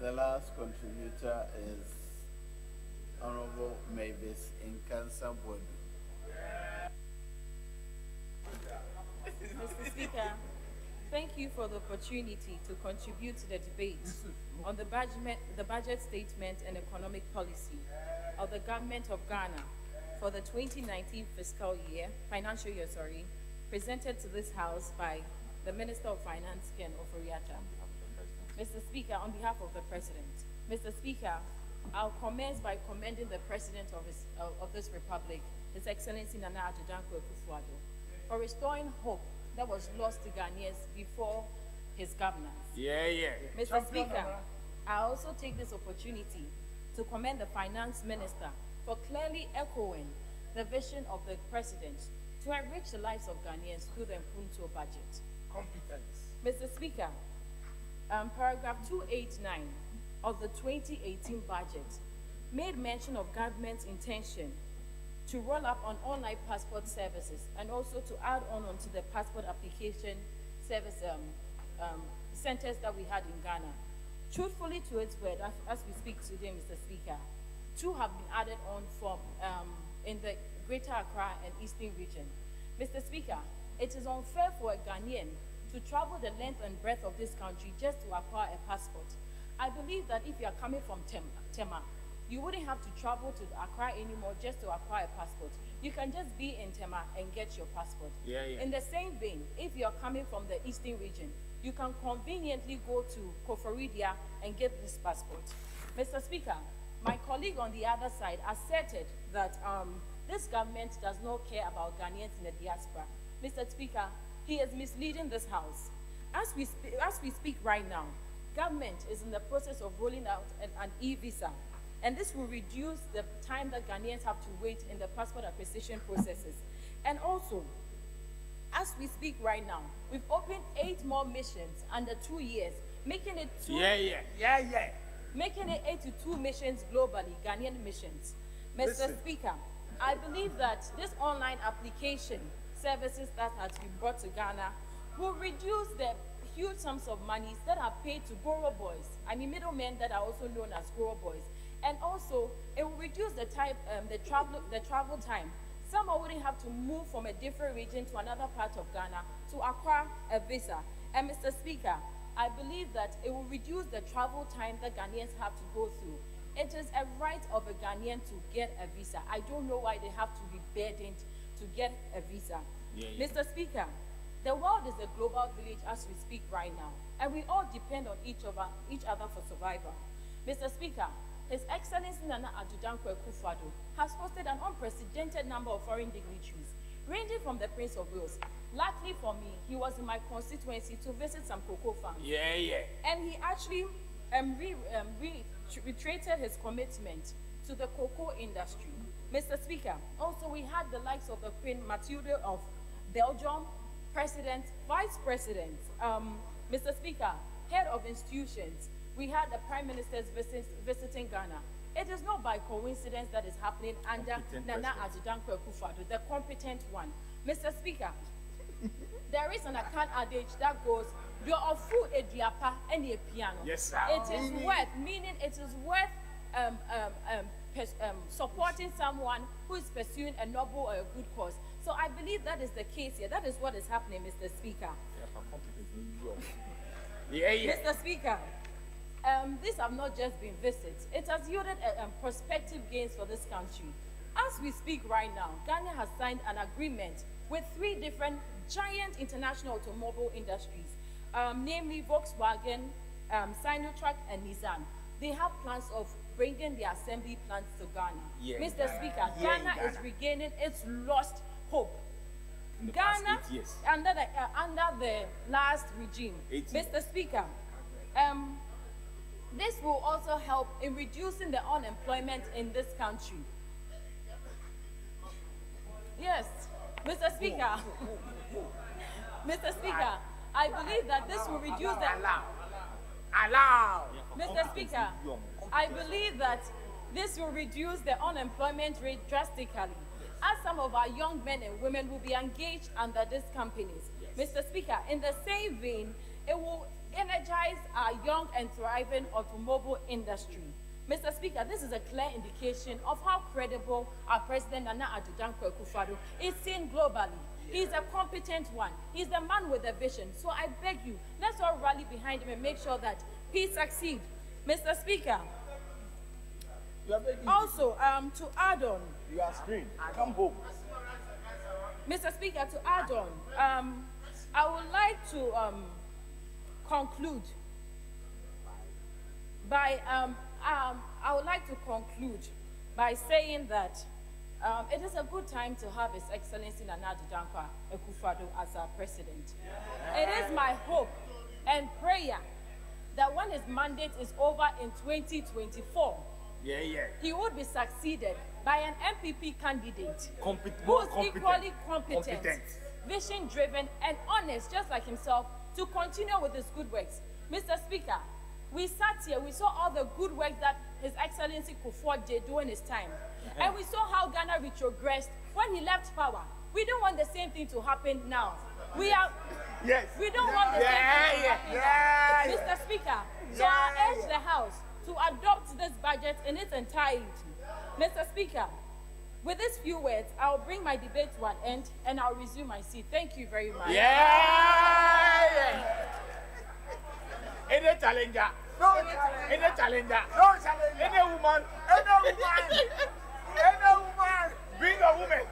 The last contributor is Honorable Mavis Nkansah Boadu. Mr. Speaker, thank you for the opportunity to contribute to the debate on the budget statement and economic policy of the government of Ghana for the 2019 financial year, presented to this House by the Minister of Finance, Ken Oforiatta. Mr. Speaker, on behalf of the President, Mr. Speaker, I'll commence by commending the President of this Republic, His Excellency Nana Addo Akufo-Addo, for restoring hope that was lost to Ghanaians before his governance. Mr. Speaker, I also take this opportunity to commend the Finance Minister for clearly echoing the vision of the President to enrich the lives of Ghanaians through the Mpunto budget. Competence. Mr. Speaker, paragraph 289 of the 2018 budget made mention of government's intention to roll up on online passport services and also to add on onto the passport application service centers that we had in Ghana. Truthfully to its word, as we speak today, Mr. Speaker, 2 have been added on from in the Greater Accra and Eastern region. Mr. Speaker, it is unfair for a Ghanaian to travel the length and breadth of this country just to acquire a passport. I believe that if you are coming from Tema, you wouldn't have to travel to Accra anymore just to acquire a passport. You can just be in Tema and get your passport. In the same vein, if you're coming from the Eastern region, you can conveniently go to Koforidua and get this passport. Mr. Speaker, my colleague on the other side asserted that this government does not care about Ghanaians in the diaspora. Mr. Speaker, he is misleading this House. As we speak right now, government is in the process of rolling out an e-visa, and this will reduce the time that Ghanaians have to wait in the passport acquisition processes. And also, as we speak right now, we've opened 8 more missions under 2 years, making it making it 82 missions globally, Ghanaian missions. Mr. Speaker, I believe that this online application services that has been brought to Ghana will reduce the huge sums of monies that are paid to Goro boys, middlemen that are also known as Goro boys. And also, it will reduce the travel time. Someone wouldn't have to move from a different region to another part of Ghana to acquire a visa. And Mr. Speaker, I believe that it will reduce the travel time that Ghanaians have to go through. It is a right of a Ghanaian to get a visa. I don't know why they have to be burdened to get a visa. Mr. Speaker, the world is a global village as we speak right now, and we all depend on each other for survival. Mr. Speaker, His Excellency Nana Addo Akufo-Addo has hosted an unprecedented number of foreign dignitaries, ranging from the Prince of Wales. Luckily for me, he was in my constituency to visit some cocoa farms. And he actually reiterated his commitment to the cocoa industry. Mr. Speaker, also we had the likes of the Queen Matilda of Belgium, President, Vice President, Mr. Speaker, head of institutions. We had the Prime Minister's visiting Ghana. It is not by coincidence that is happening under Nana Addo Akufo-Addo, the competent one. Mr. Speaker, there is an account adage that goes, "You're a fool, a diapa, and a piano." Yes, sir. It is worth, meaning it is worth supporting someone who is pursuing a noble or a good cause. So I believe that is the case here. That is what is happening, Mr. Speaker. Mr. Speaker, these have not just been visits. It has yielded prospective gains for this country. As we speak right now, Ghana has signed an agreement with 3 different giant international automobile industries, namely Volkswagen, Sinotruk, and Nissan. They have plans of bringing their assembly plants to Ghana. Mr. Speaker, Ghana is regaining its lost hope. Ghana, under the last regime, Mr. Speaker, this will also help in reducing the unemployment in this country. Yes, Mr. Speaker. Mr. Speaker, I believe that this will reduce the... Mr. Speaker, I believe that this will reduce the unemployment rate drastically, as some of our young men and women will be engaged under these companies. Mr. Speaker, in the same vein, It will energize our young and thriving automobile industry. Mr. Speaker, this is a clear indication of how credible our President Nana Addo Dankwa Akufo-Addo is seen globally. He's a competent one. He's the man with a vision. So I beg you, let's all rally behind him and make sure that he succeeds. Mr. Speaker, also, to add on. You are screen. Come home. Mr. Speaker, to add on, I would like to conclude by saying that it is a good time to have His Excellency Nana Addo Dankwa Akufo-Addo as our president. It is my hope and prayer that when his mandate is over in 2024, he would be succeeded by an MPP candidate who is equally competent, vision-driven, and honest, just like himself, to continue with his good works. Mr. Speaker, we sat here, we saw all the good work that His Excellency Kufuor did during his time. And we saw how Ghana retrogressed when he left power. We don't want the same thing to happen now. We don't want the same thing to happen now. Mr. Speaker, so I urge the House to adopt this budget in its entirety. Mr. Speaker, with these few words, I'll bring my debate to an end and I'll resume my seat. Thank you very much. Any challenger? No Any challenger? No challenge. Any woman? Any woman. Any woman. Bring a woman.